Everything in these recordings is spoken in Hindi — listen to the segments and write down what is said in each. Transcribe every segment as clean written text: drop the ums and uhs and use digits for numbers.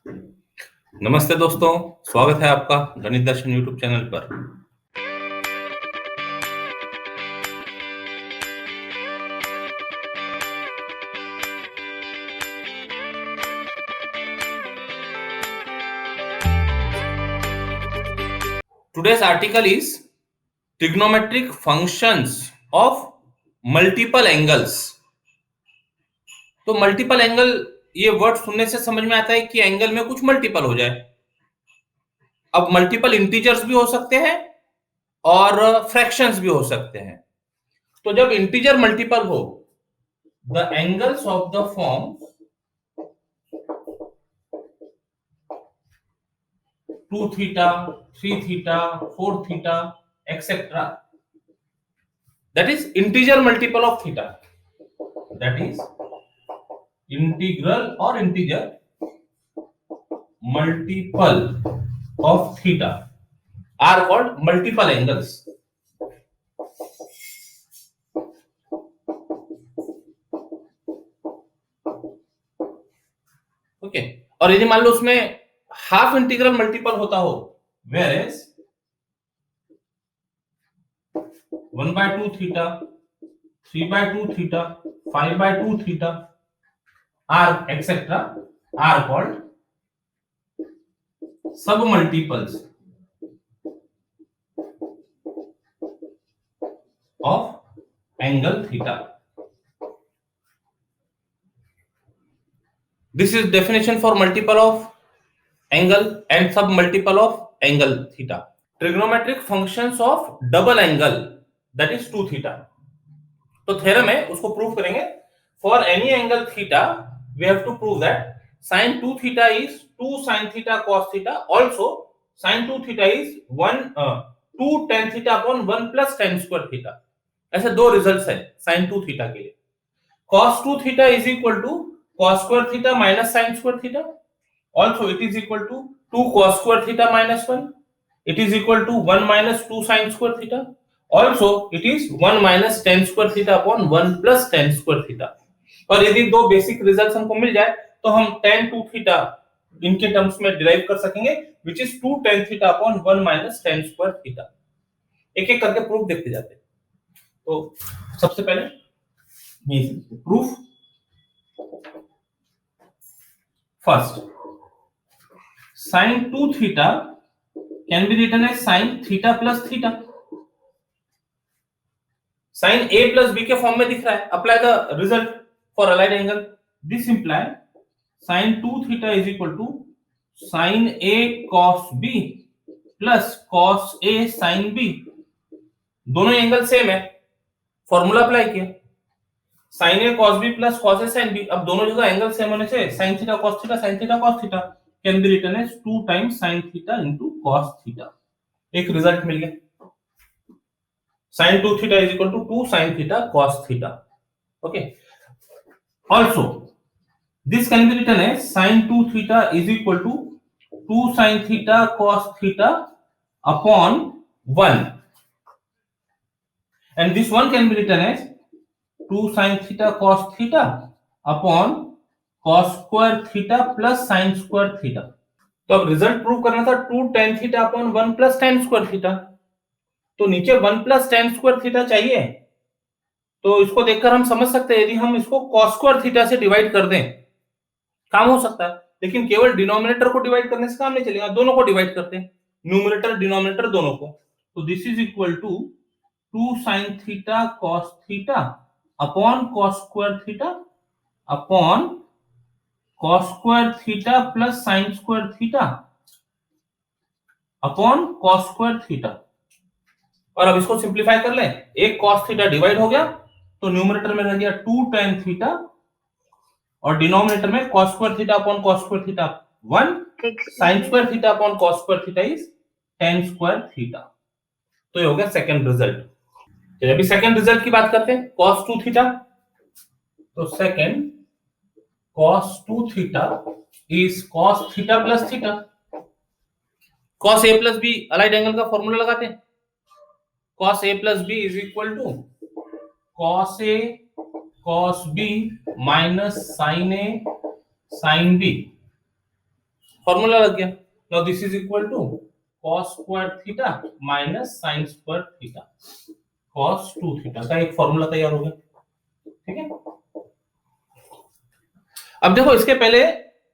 नमस्ते दोस्तों, स्वागत है आपका गणित दर्शन यूट्यूब चैनल पर। Today's article is trigonometric functions of multiple angles। तो मल्टीपल एंगल ये वर्ड सुनने से समझ में आता है कि एंगल में कुछ मल्टीपल हो जाए। अब मल्टीपल इंटीजर्स भी हो सकते हैं और फ्रैक्शंस भी हो सकते हैं। तो जब इंटीजर मल्टीपल हो, the angles of the form 2 theta, 3 theta, 4 theta, etc. That is integer multiple of theta. That is integral or integer multiple of theta are called multiple angles. Okay, और यदि मान लो उसमें हाफ इंटीग्रल मल्टीपल होता हो, whereas 1/2 theta, 3/2 theta, 5/2 theta are etc. are called submultiples of angle theta. This is definition for multiple of angle and submultiple of angle theta. Trigonometric functions of double angle, that is 2 theta. तो थ्योरम है, उसको प्रूव करेंगे। For any angle theta, we have to prove that sin 2 theta is 2 sin theta cos theta. Also, sin 2 theta is 2 tan theta upon 1 plus tan square theta. ऐसे दो रिजल्ट्स है sin 2 theta के लिए। cos 2 theta is equal to cos square theta minus sin square theta. Also, it is equal to 2 cos square theta minus 1. It is equal to 1 minus 2 sin square theta. Also, it is 1 minus tan square theta upon 1 plus tan square theta. और यदि दो बेसिक रिजल्ट्स हमको मिल जाए तो हम tan 2 theta इनके टर्म्स में डिराइव कर सकेंगे, which is 2 tan theta upon 1 minus tan square theta. एक एक करके प्रूफ देखते जाते हैं। तो सबसे पहले proof first, sin 2 theta can be written as sin theta plus theta. sin a plus b के फॉर्म में दिख रहा है। Apply the result for allied angle. This imply sin 2 theta is equal to sin a cos b plus cos a sin b। दोनों एंगल सेम है, फॉर्मूला अप्लाई किया, sin a cos b plus cos a sin b। अब दोनों जगह एंगल सेम होने से sin theta cos theta sin theta cos theta can be written as 2 times sin theta into cos theta। एक रिजल्ट मिल गया। sin 2 theta is equal to 2 sin theta cos theta. Okay. Also, this can be written as sin 2 theta is equal to 2 sin theta cos theta upon 1. And this one can be written as 2 sin theta cos theta upon cos square theta plus sin square theta. तो अब रिजल्ट प्रूव करना था 2 tan theta upon 1 plus tan square theta। तो नीचे 1 plus tan square theta चाहिए। तो इसको देखकर हम समझ सकते हैं, यदि हम इसको cos square theta से डिवाइड कर दें काम हो सकता है, लेकिन केवल डिनोमिनेटर को डिवाइड करने से काम नहीं चलेगा, दोनों को डिवाइड करते हैं, न्यूमरेटर डिनोमिनेटर दोनों को। तो this is equal to 2 sin theta cos theta upon cos square theta upon cos square theta plus sin square theta upon cos square theta। और अब इसको सिंप्लीफाई कर लें, एक cos थीटा डिवाइड हो गया तो न्यूमरेटर में रह गया 2 tan थीटा और डिनोमिनेटर में cos square theta upon cos square theta 1, sin square theta upon cos square theta is tan square theta. तो ये हो गया सेकंड रिजल्ट। चलिए अभी सेकंड रिजल्ट की बात करते हैं, cos 2 थीटा। तो second cos 2 theta is cos theta plus theta. cos a plus b allied angle का फॉर्मूला लगाते हैं, cos a plus b is equal to cos a cos b minus sin a sin b। Formula लग गया। Now this is equal to cos square theta minus sin square theta, cos 2 theta का एक फॉर्मूला तैयार हो गया। ठीक है, अब देखो इसके पहले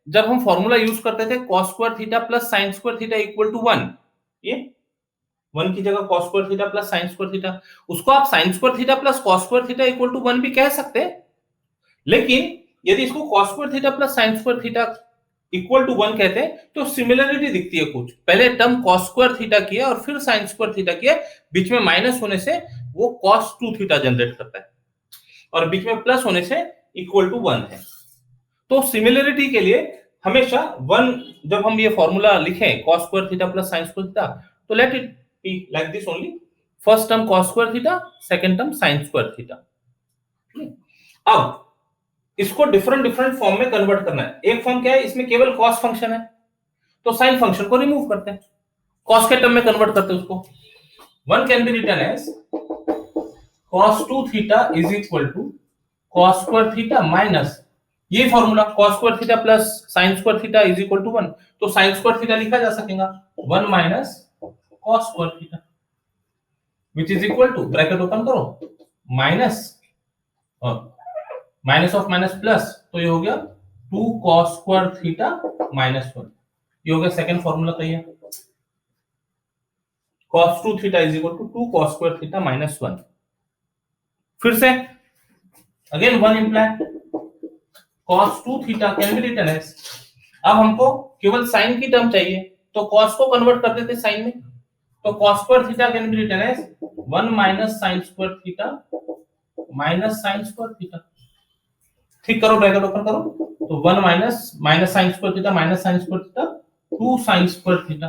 जब हम फॉर्मूला यूज करते थे cos square theta plus sin square theta equal to 1, ये 1 की जगह cos square theta plus sin square theta, उसको आप sin square theta plus cos square theta equal to 1 भी कह सकते हैं। लेकिन यदि इसको cos square theta plus sin square theta equal to 1 कहते हैं तो सिमिलरिटी दिखती है कुछ। पहले टर्म cos स्क्वायर थीटा किया और फिर sin स्क्वायर थीटा किया, बीच में माइनस होने से वो cos 2 थीटा जनरेट करता है और बीच में प्लस होने से इक्वल टू 1 है। तो सिमिलरिटी के लिए हमेशा 1 जब हम ये फॉर्मूला लिखें cos square theta plus sin square theta, तो let it be like this only, first term cos square theta, second term sin square theta. अब इसको डिफरेंट डिफरेंट फॉर्म में कन्वर्ट करना है। एक फॉर्म क्या है, इसमें केवल cos फंक्शन है तो sin फंक्शन को रिमूव करते हैं, cos के टर्म में कन्वर्ट करते हैं उसको। One can be written as cos 2 theta is equal to cos square theta minus ये formula cos square theta plus sin square theta is equal to 1, तो sin स्क्वायर थीटा लिखा जा सकेगा 1 minus cos square theta which is equal to, bracket open करो, minus minus of minus plus, तो ये हो गया 2 cos स्क्वायर थीटा माइनस 1, ये हो गया सेकंड फॉर्मूला तैयार। cos 2 theta is equal to 2 cos square theta minus 1। फिर से again 1 imply cos 2 theta can be written as, अब हमको केवल sin की टर्म चाहिए तो cos को कन्वर्ट कर देते sin में, तो cos square theta can be written as 1 minus sin square theta minus sin square theta. ठीक करो, ब्रैकेट ओपन करो, तो 1 minus minus sin square theta minus sin square theta 2 sin square theta,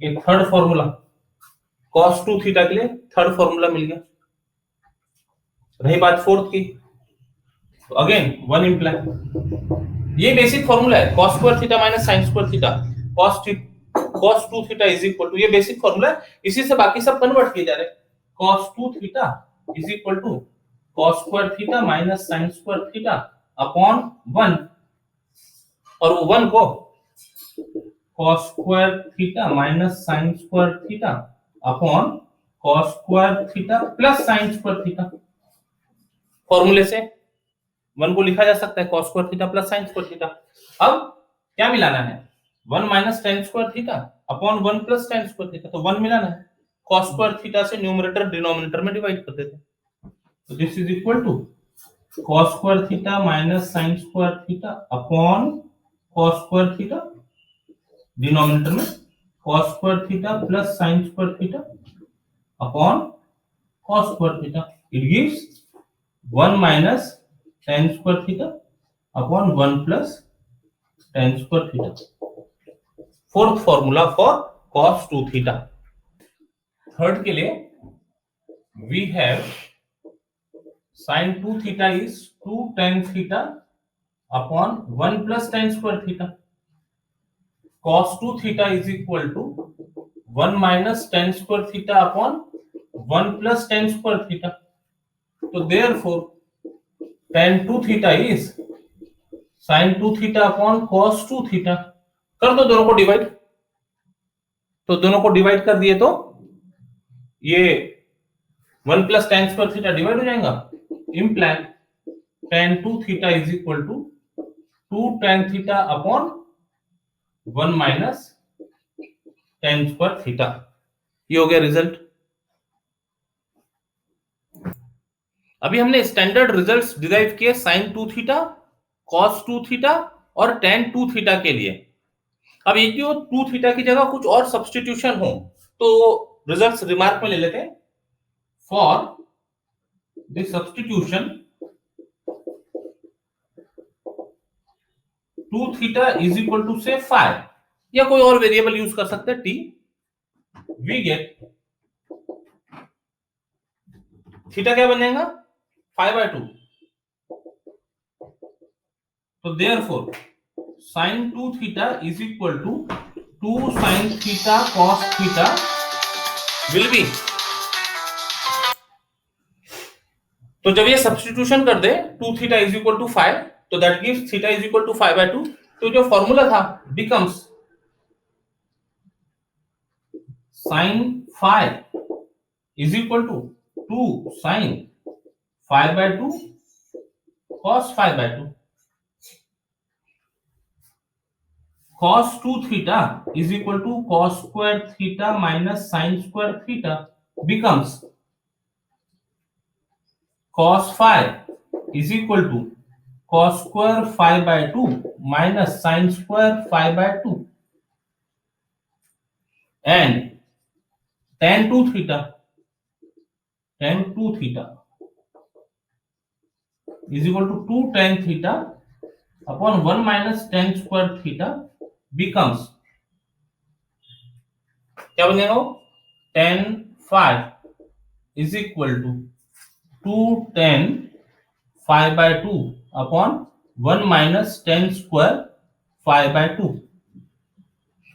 ये थर्ड फॉर्मूला cos 2 थीटा के लिए थर्ड फॉर्मूला मिल गया। रही बात फोर्थ की, तो अगेन 1 इंप्लाई, ये बेसिक फॉर्मूला है cos square theta minus sin square theta, cos 2 theta is equal to, ये बेसिक फॉर्मूला है, इसी से बाकी सब कन्वर्ट किए जा रहे हैं। cos 2 theta is equal to cos square theta minus sin square theta upon 1, और वो 1 को cos square theta minus sin square theta upon cos square theta plus sin square theta. फॉर्मूले से 1 को लिखा जा सकता है cos square theta plus sin square theta. अब क्या मिलाना है, 1 minus tan square theta upon 1 plus tan square theta, तो 1 मिलाना है, cos स्क्वायर थीटा से न्यूमरेटर डिनोमिनेटर में डिवाइड कर देते हैं, तो this is equal to cos square theta minus sin square theta upon cos square theta, denominator में cos square theta plus sin square theta upon cos square theta, it gives 1 minus tan square theta upon 1 plus tan square theta. Fourth formula for cos 2 theta. Third के लिए we have sin 2 theta is 2 tan theta upon 1 plus tan square theta. Cos 2 theta is equal to 1 minus tan square theta upon 1 plus tan square theta. So therefore tan 2 theta is sin 2 theta upon cos 2 theta. कर दो दोनों को डिवाइड, तो दोनों को डिवाइड कर दिए तो ये 1 plus tan square theta divide हो जाएगा, imply tan 2 theta is equal to 2 tan theta upon 1 minus tan square theta। ये हो गया रिजल्ट। अभी हमने स्टैंडर्ड रिजल्ट्स डिराइव किए sin 2 थीटा, cos 2 थीटा और tan 2 थीटा के लिए। अब ये जो 2 थीटा की जगह कुछ और सब्स्टिट्यूशन हो तो रिजल्ट्स रिमार्क में ले लेते हैं। For this substitution 2 theta is equal to से 5 या कोई और वेरिएबल यूज कर सकते हैं t, वी गेट थीटा क्या बन जाएगा 5/2, तो therefore sin 2 theta is equal to 2 sin theta cos theta will be, तो जब ये सब्स्टिट्यूशन कर दे 2 थीटा इज इक्वल टू 5, तो that gives theta is equal to 5/2, तो जो फॉर्मूला था becomes sine five is equal to 2 sine 5/2 cos 5/2 cos 2 theta is equal to cos square theta minus sin square theta becomes cos 5 is equal to cos square 5/2 minus sin square 5/2 and tan 2 theta is equal to 2 tan theta upon 1 minus tan square theta becomes क्या बनेगा tan 5 is equal to 2 tan 5/2 upon 1 minus tan square 5/2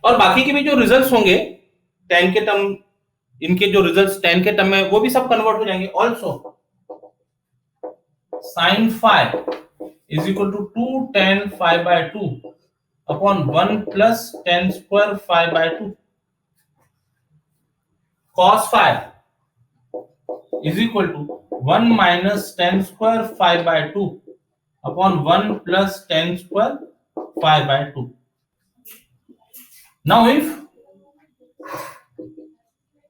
और बाकी के भी जो रिजल्ट्स होंगे tan के टर्म, इनके जो रिजल्ट्स tan के टर्म में वो भी सब कन्वर्ट हो जाएंगे। Also sin 5 is equal to 2 tan 5/2 upon 1 plus tan square 5/2 cos 5 is equal to 1 minus tan square 5/2 upon 1 plus tan square 5/2. Now if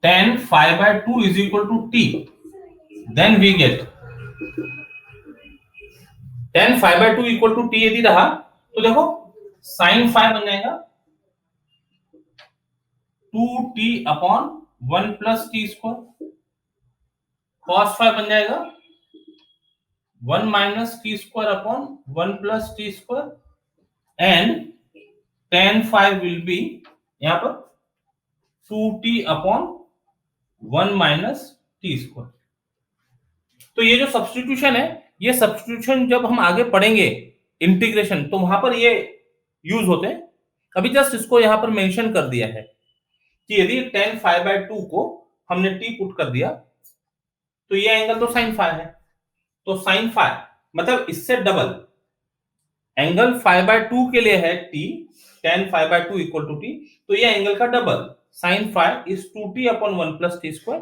tan 5/2 is equal to t, then we get tan 5/2 equal to t यदि रहा तो देखो sin 5 बन जाएगा 2t upon 1 plus T square, cos 5 बन जाएगा 1 minus T square upon 1 plus T square and tan 5 will be यहां पर 2t upon 1 minus T square. तो ये जो सब्स्टिट्यूशन है, ये सब्स्टिट्यूशन जब हम आगे पढ़ेंगे इंटीग्रेशन तो वहां पर ये यूज होते हैं। अभी जस्ट इसको यहां पर मेंशन कर दिया है कि यदि tan 5/2 को हमने t पुट कर दिया तो ये एंगल तो sin 5 है, तो sin 5 मतलब इससे डबल एंगल 5/2 के लिए है t, tan 5/2 equal to t, तो ये एंगल का double sin 5 is 2t upon 1 plus t square,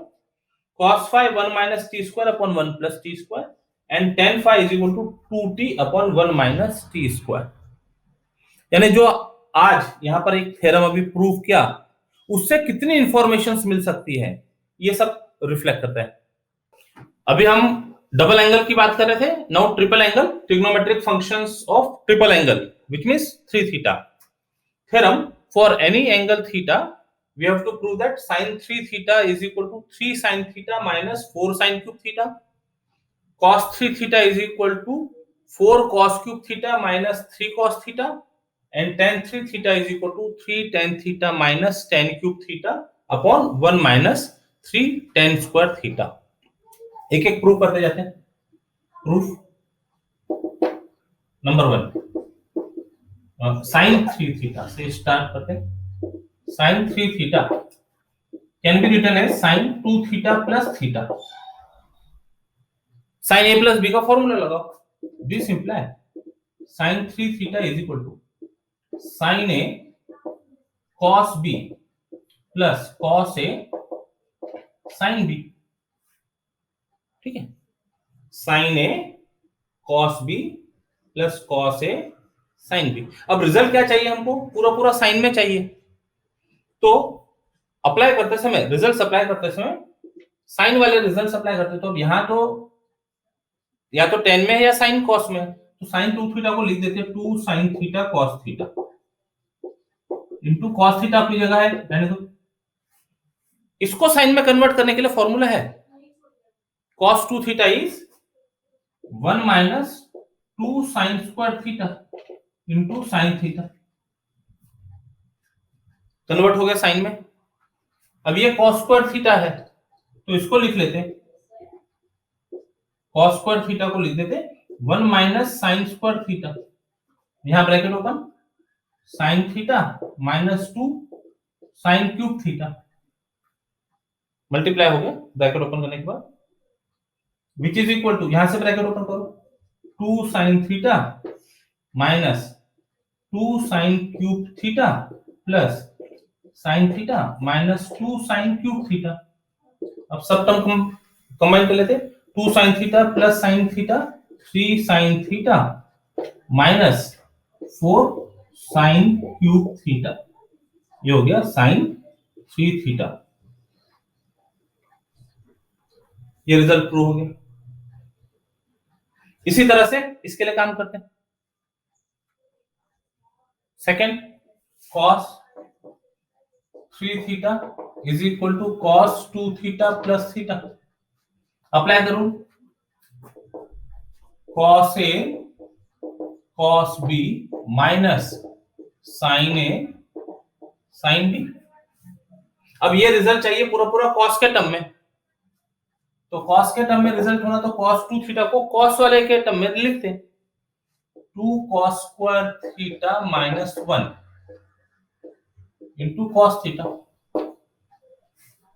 cos 5 1 minus t square upon 1 plus t square and tan 5 is equal to 2t upon 1 minus t square। यानी जो आज यहां पर एक थ्योरम अभी प्रूव किया उससे कितनी इंफॉर्मेशंस मिल सकती है ये सब रिफ्लेक्ट करता है। अभी हम डबल एंगल की बात कर रहे थे, now triple angle, trigonometric functions of triple angle which means 3 theta. Theorem for any angle theta we have to prove that sin 3 theta is equal to 3 sin theta minus 4 sin cube theta, cos 3 theta is equal to 4 cos cube theta minus 3 cos theta and tan 3 theta is equal to 3 tan theta minus tan cube theta upon 1 minus 3 tan square theta। एक एक प्रूफ करते जाते हैं। प्रूफ नंबर 1, sin 3 theta से स्टार्ट करते हैं। sin 3 theta can be written as sin 2 theta plus theta। sin a plus b का फॉर्मूला लगाओ, this imply sin 3 theta is equal to sin a cos b plus cos a sin b। ठीक है, sin a cos b plus cos a sin b। अब रिजल्ट क्या चाहिए हमको, पूरा पूरा साइन में चाहिए, तो अप्लाई करते समय, रिजल्ट अप्लाई करते समय साइन वाले रिजल्ट अप्लाई करते, तो अब यहां तो या तो tan में है या साइन कॉस में, तो साइन 2 थीटा को लिख देते 2 sin theta cos theta into cos theta अपनी जगह है, रहने दो। इसको साइन में कन्वर्ट करने के लिए फॉर्मूला है cos 2 theta is 1 minus 2 sin square theta into sin theta, convert हो गया साइन में। अब ये cos स्क्वायर थीटा है तो इसको लिख लेते, cos स्क्वायर थीटा को लिख देते 1 माइनस sin स्क्वायर थीटा, यहां bracket open, sin theta minus 2 sin cube theta, multiply हो गया ब्रैकेट ओपन करने के बाद, विच इज इक्वल टू, यहां से ब्रैकेट ओपन करो 2 sin theta minus 2 sin cube theta plus sin theta minus 2 sin cube theta. अब सब टर्म कंबाइन कर लेते, 2 sin theta plus sin theta 3 sin theta minus 4 sin cube theta, ये हो गया sin 3 थीटा। ये रिजल्ट प्रूव हो गया। इसी तरह से इसके लिए काम करते हैं। Second, cos 3 theta is equal to cos 2 theta plus theta. Apply करूं, cos A cos B माइनस sin A sin B। अब ये रिजल्ट चाहिए पूरा पूरा cos के टर्म में, तो cos के टर्म में रिजल्ट होना, तो cos 2 थीटा को cos वाले के टर्म में लिखते हैं, 2 cos square theta minus 1 into cos theta.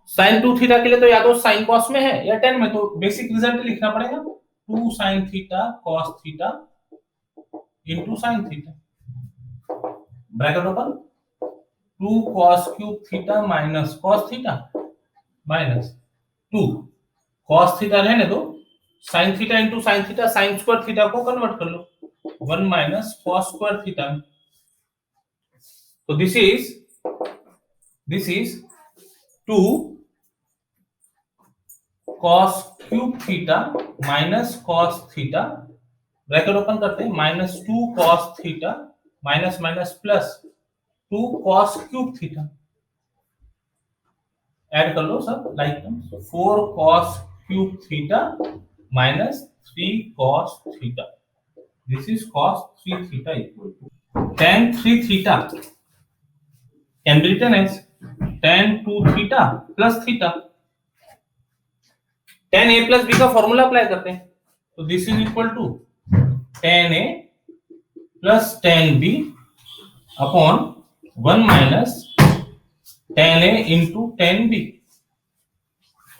sin 2 theta के लिए तो या तो sin cos में है या tan में, तो बेसिक रिजल्ट लिखना पड़ेगा, 2 sin theta cos theta into sin theta, bracket open, 2 cos cube theta minus cos theta minus 2 cos theta रहने दो, sin theta into sin theta, sin square theta को कन्वर्ट कर लो 1 माइनस cos स्क्वायर थीटा। तो this is 2 cos cube theta minus cos theta, bracket open करते हैं, minus 2 cos theta minus minus plus 2 cos cube theta, add कर लो सब like terms, 4 cos cube theta minus 3 cos theta, this is cos 3 theta equal to tan 3 theta can be written as tan 2 theta plus theta. tan a plus b का फॉर्मूला अप्लाई करते हैं, तो this is equal to tan a plus tan b upon 1 minus tan a into tan b।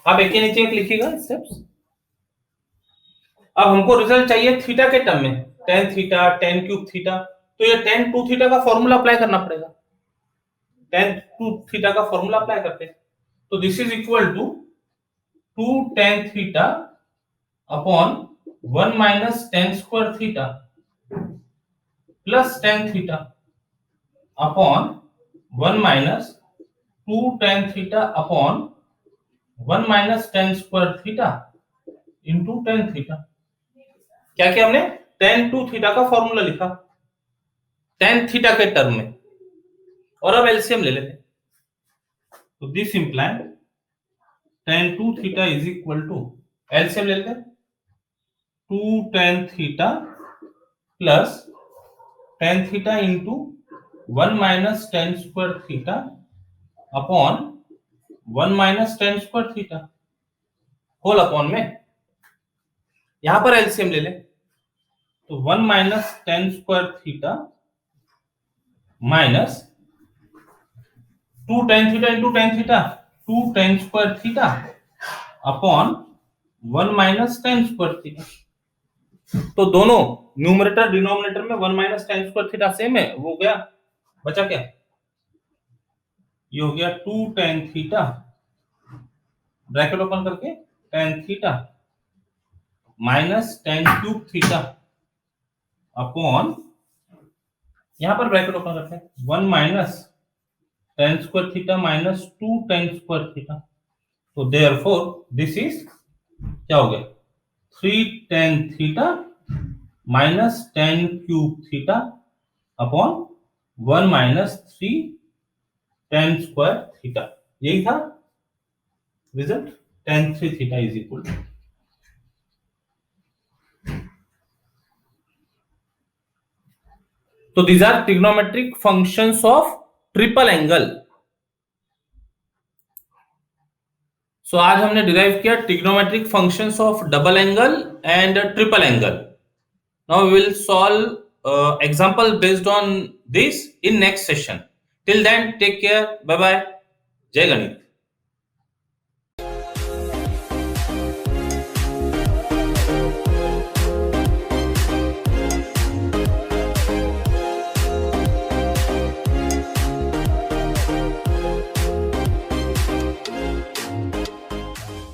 अब एक के नीचे एक लिखिएगा स्टेप्स। अब हमको रिजल्ट चाहिए थीटा के टर्म में, tan theta tan cube theta, तो ये tan 2 थीटा का फॉर्मूला अप्लाई करना पड़ेगा, tan 2 थीटा का फॉर्मूला अप्लाई करते हैं, तो this is equal to 2 tan theta upon 1 minus tan square theta plus tan theta upon 1 minus 2 tan theta upon 1 minus tan square theta into tan theta. क्या किया हमने, tan 2 थीटा का फॉर्मूला लिखा tan थीटा के टर्म में, और अब एलसीएम ले लेते हैं, तो this imply tan 2 theta is equal to, LCM ले लेते हैं, 2 tan theta plus tan theta into 1 minus tan square theta upon 1 minus tan square theta whole upon में, यहां पर एलसीएम ले ले, तो 1 minus tan square theta minus 2 tan theta into tan theta 2 tan square theta upon 1 minus tan square theta. तो दोनों न्यूमरेटर डिनोमिनेटर में 1 minus tan square theta same है, वो गया, बचा क्या, ये हो गया 2 tan थीटा, ब्रैकेट ओपन करके tan theta minus tan cube theta upon, यहां पर ब्रैकेट ओपन करते हैं, 1 minus tan square theta minus 2 tan square theta, तो देयरफॉर दिस इज क्या हो गया, 3 tan theta minus tan cube theta upon 1 minus 3 tan square theta, यही था result, tan 3 theta is equal to. तो these are trigonometric functions of triple angle. सो आज हमने डिराइव किया trigonometric functions of double angle and triple angle. Now we will solve example based on this in next session. Till then take care, bye bye, जय गणित।